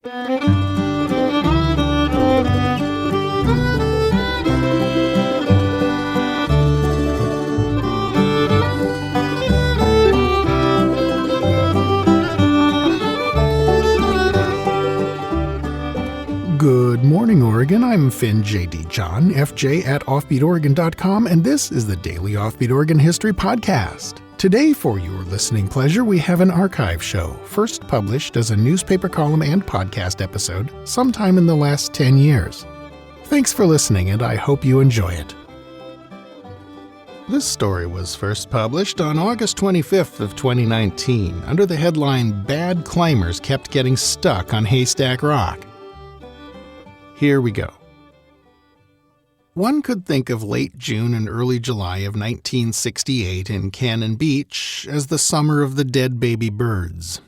Good morning, Oregon. I'm Finn J.D. John, FJ at OffbeatOregon.com, and this is the Daily Offbeat Oregon History Podcast. Today, for your listening pleasure, we have an archive show, first published as a newspaper column and podcast episode sometime in the last 10 years. Thanks for listening, and I hope you enjoy it. This story was first published on August 25th of 2019 under the headline, "Bad Climbers Kept Getting Stuck on Haystack Rock." Here we go. One could think of late June and early July of 1968 in Cannon Beach as the summer of the dead baby birds.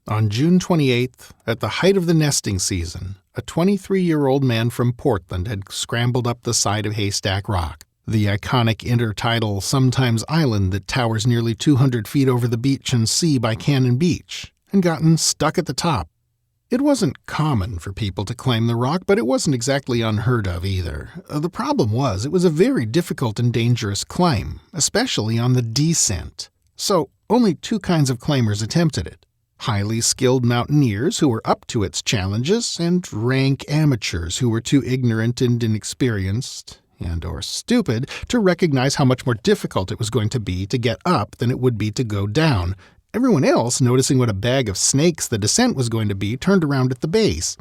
On June 28th, at the height of the nesting season, a 23-year-old man from Portland had scrambled up the side of Haystack Rock, the iconic intertidal sometimes island that towers nearly 200 feet over the beach and sea by Cannon Beach, and gotten stuck at the top. It wasn't common for people to climb the rock, but it wasn't exactly unheard of either. The problem was it was a very difficult and dangerous climb, especially on the descent. So only two kinds of climbers attempted it: highly skilled mountaineers who were up to its challenges, and rank amateurs who were too ignorant and inexperienced, and/or stupid, to recognize how much more difficult it was going to be to get up than it would be to go down. Everyone else, noticing what a bag of snakes the descent was going to be, turned around at the base.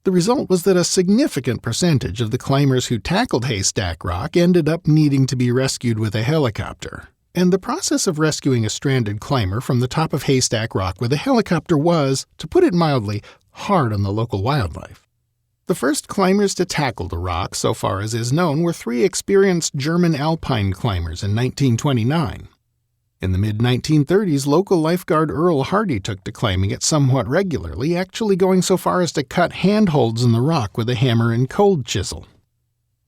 The result was that a significant percentage of the climbers who tackled Haystack Rock ended up needing to be rescued with a helicopter. And the process of rescuing a stranded climber from the top of Haystack Rock with a helicopter was, to put it mildly, hard on the local wildlife. The first climbers to tackle the rock, so far as is known, were three experienced German alpine climbers in 1929. In the mid-1930s, local lifeguard Earl Hardy took to climbing it somewhat regularly, actually going so far as to cut handholds in the rock with a hammer and cold chisel.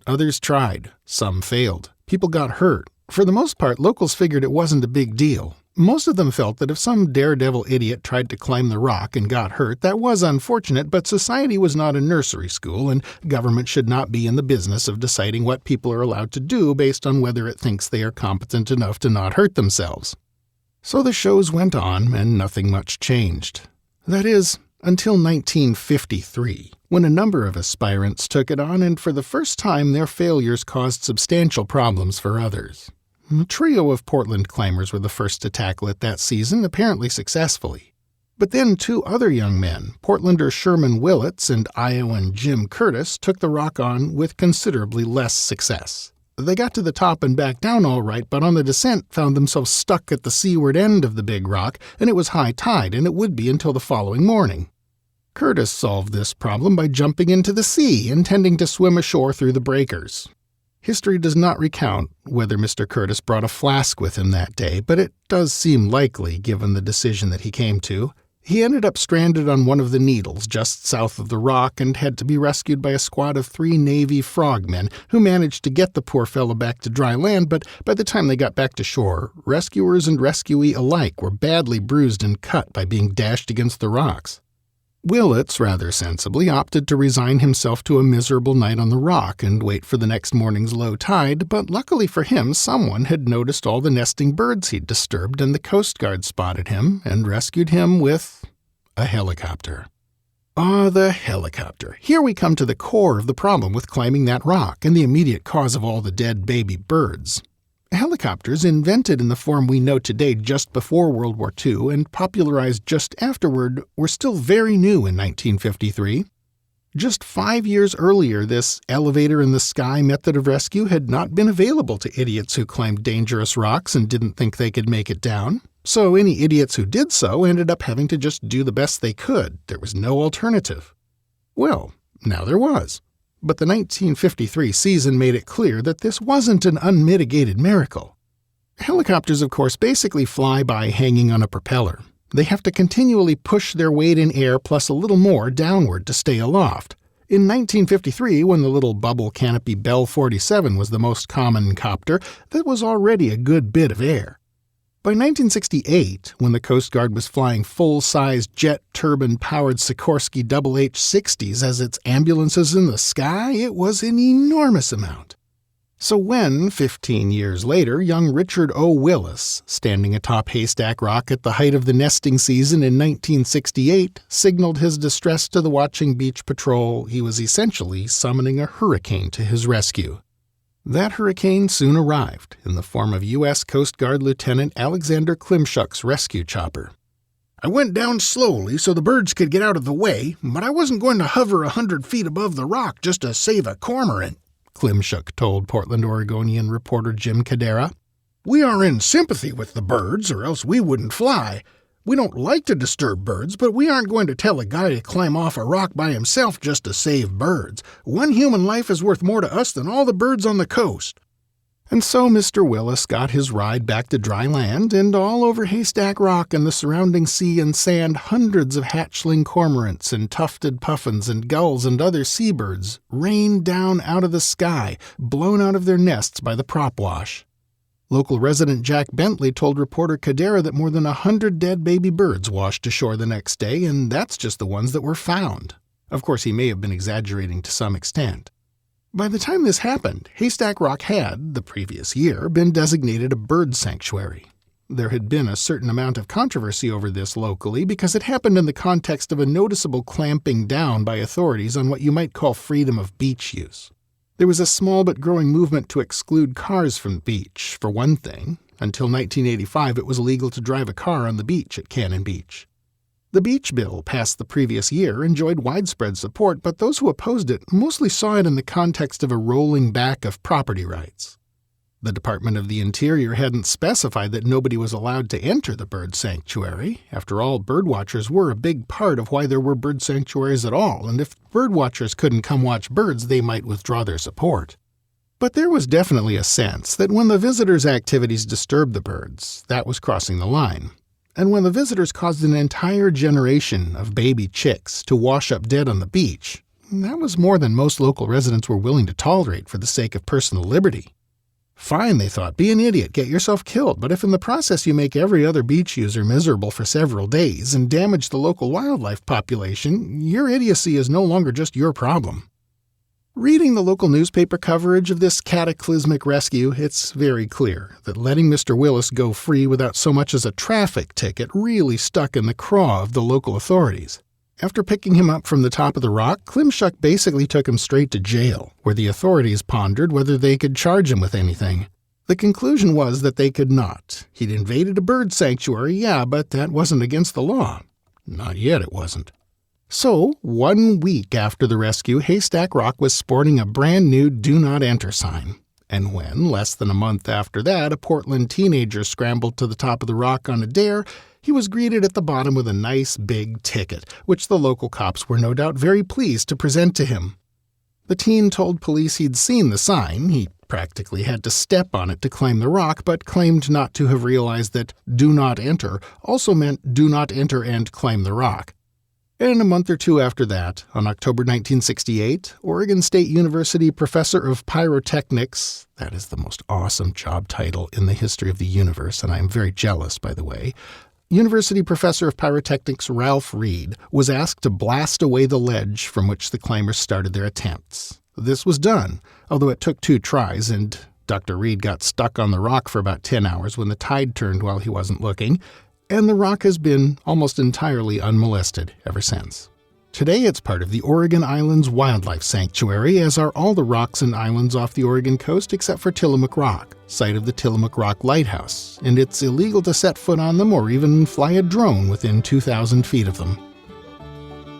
Others tried. Some failed. People got hurt. For the most part, locals figured it wasn't a big deal. Most of them felt that if some daredevil idiot tried to climb the rock and got hurt, that was unfortunate, but society was not a nursery school, and government should not be in the business of deciding what people are allowed to do based on whether it thinks they are competent enough to not hurt themselves. So the shows went on, and nothing much changed. That is, until 1953, when a number of aspirants took it on, and for the first time their failures caused substantial problems for others. A trio of Portland climbers were the first to tackle it that season, apparently successfully. But then two other young men, Portlander Sherman Willits and Iowan Jim Curtis, took the rock on with considerably less success. They got to the top and back down all right, but on the descent found themselves stuck at the seaward end of the big rock, and it was high tide, and it would be until the following morning. Curtis solved this problem by jumping into the sea, intending to swim ashore through the breakers. History does not recount whether Mr. Curtis brought a flask with him that day, but it does seem likely given the decision that he came to. He ended up stranded on one of the needles just south of the rock and had to be rescued by a squad of 3 Navy frogmen who managed to get the poor fellow back to dry land, but by the time they got back to shore, rescuers and rescuee alike were badly bruised and cut by being dashed against the rocks. Willits, rather sensibly, opted to resign himself to a miserable night on the rock and wait for the next morning's low tide, but luckily for him, someone had noticed all the nesting birds he'd disturbed, and the Coast Guard spotted him and rescued him with a helicopter. The helicopter. Here we come to the core of the problem with climbing that rock and the immediate cause of all the dead baby birds. Helicopters, invented in the form we know today just before World War II and popularized just afterward, were still very new in 1953. Just 5 years earlier, this elevator-in-the-sky method of rescue had not been available to idiots who climbed dangerous rocks and didn't think they could make it down. So any idiots who did so ended up having to just do the best they could. There was no alternative. Well, now there was. But the 1953 season made it clear that this wasn't an unmitigated miracle. Helicopters, of course, basically fly by hanging on a propeller. They have to continually push their weight in air plus a little more downward to stay aloft. In 1953, when the little bubble canopy Bell 47 was the most common copter, that was already a good bit of air. By 1968, when the Coast Guard was flying full-size jet turbine-powered Sikorsky HH-60s as its ambulances in the sky, it was an enormous amount. So when, 15 years later, young Richard O. Willis, standing atop Haystack Rock at the height of the nesting season in 1968, signaled his distress to the watching beach patrol, he was essentially summoning a hurricane to his rescue. That hurricane soon arrived in the form of U.S. Coast Guard Lieutenant Alexander Klimchuk's rescue chopper. "I went down slowly so the birds could get out of the way, but I wasn't going to hover 100 feet above the rock just to save a cormorant," Klimchuk told Portland, Oregonian reporter Jim Cadera. "We are in sympathy with the birds, or else we wouldn't fly. We don't like to disturb birds, but we aren't going to tell a guy to climb off a rock by himself just to save birds. One human life is worth more to us than all the birds on the coast." And so Mr. Willis got his ride back to dry land, and all over Haystack Rock and the surrounding sea and sand, hundreds of hatchling cormorants and tufted puffins and gulls and other seabirds rained down out of the sky, blown out of their nests by the prop wash. Local resident Jack Bentley told reporter Cadera that more than 100 dead baby birds washed ashore the next day, and that's just the ones that were found. Of course, he may have been exaggerating to some extent. By the time this happened, Haystack Rock had, the previous year, been designated a bird sanctuary. There had been a certain amount of controversy over this locally because it happened in the context of a noticeable clamping down by authorities on what you might call freedom of beach use. There was a small but growing movement to exclude cars from the beach, for one thing. Until 1985, it was illegal to drive a car on the beach at Cannon Beach. The beach bill, passed the previous year, enjoyed widespread support, but those who opposed it mostly saw it in the context of a rolling back of property rights. The Department of the Interior hadn't specified that nobody was allowed to enter the bird sanctuary. After all, birdwatchers were a big part of why there were bird sanctuaries at all, and if birdwatchers couldn't come watch birds, they might withdraw their support. But there was definitely a sense that when the visitors' activities disturbed the birds, that was crossing the line. And when the visitors caused an entire generation of baby chicks to wash up dead on the beach, that was more than most local residents were willing to tolerate for the sake of personal liberty. Fine, they thought, be an idiot, get yourself killed, but if in the process you make every other beach user miserable for several days and damage the local wildlife population, your idiocy is no longer just your problem. Reading the local newspaper coverage of this cataclysmic rescue, it's very clear that letting Mr. Willis go free without so much as a traffic ticket really stuck in the craw of the local authorities. After picking him up from the top of the rock, Klimchuk basically took him straight to jail, where the authorities pondered whether they could charge him with anything. The conclusion was that they could not. He'd invaded a bird sanctuary, yeah, but that wasn't against the law. Not yet, it wasn't. So, 1 week after the rescue, Haystack Rock was sporting a brand new Do Not Enter sign. And when, less than a month after that, a Portland teenager scrambled to the top of the rock on a dare, he was greeted at the bottom with a nice big ticket, which the local cops were no doubt very pleased to present to him. The teen told police he'd seen the sign, he practically had to step on it to climb the rock, but claimed not to have realized that "do not enter" also meant "do not enter and climb the rock." And a month or two after that, on October 1968, Oregon State University professor of pyrotechnics, that is the most awesome job title in the history of the universe, and I am very jealous, by the way, University professor of pyrotechnics Ralph Reed was asked to blast away the ledge from which the climbers started their attempts. This was done, although it took 2 tries, and Dr. Reed got stuck on the rock for about 10 hours when the tide turned while he wasn't looking, and the rock has been almost entirely unmolested ever since. Today it's part of the Oregon Islands Wildlife Sanctuary, as are all the rocks and islands off the Oregon coast except for Tillamook Rock, site of the Tillamook Rock Lighthouse, and it's illegal to set foot on them or even fly a drone within 2,000 feet of them.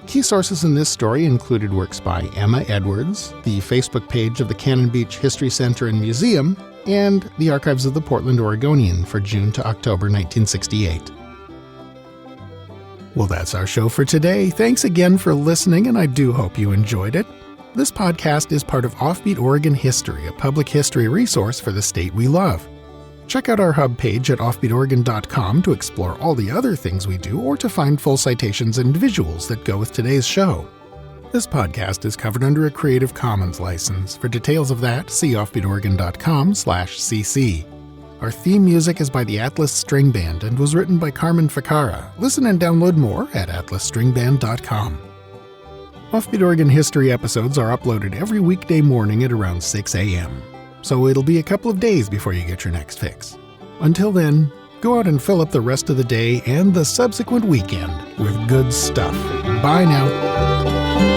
Key sources in this story included works by Emma Edwards, the Facebook page of the Cannon Beach History Center and Museum, and the archives of the Portland Oregonian for June to October 1968. Well, that's our show for today. Thanks again for listening, and I do hope you enjoyed it. This podcast is part of Offbeat Oregon History, a public history resource for the state we love. Check out our hub page at offbeatoregon.com to explore all the other things we do or to find full citations and visuals that go with today's show. This podcast is covered under a Creative Commons license. For details of that, see offbeatoregon.com/cc. Our theme music is by the Atlas String Band and was written by Carmen Ficarra. Listen and download more at atlasstringband.com. Offbeat Oregon History episodes are uploaded every weekday morning at around 6 a.m., so it'll be a couple of days before you get your next fix. Until then, go out and fill up the rest of the day and the subsequent weekend with good stuff. Bye now.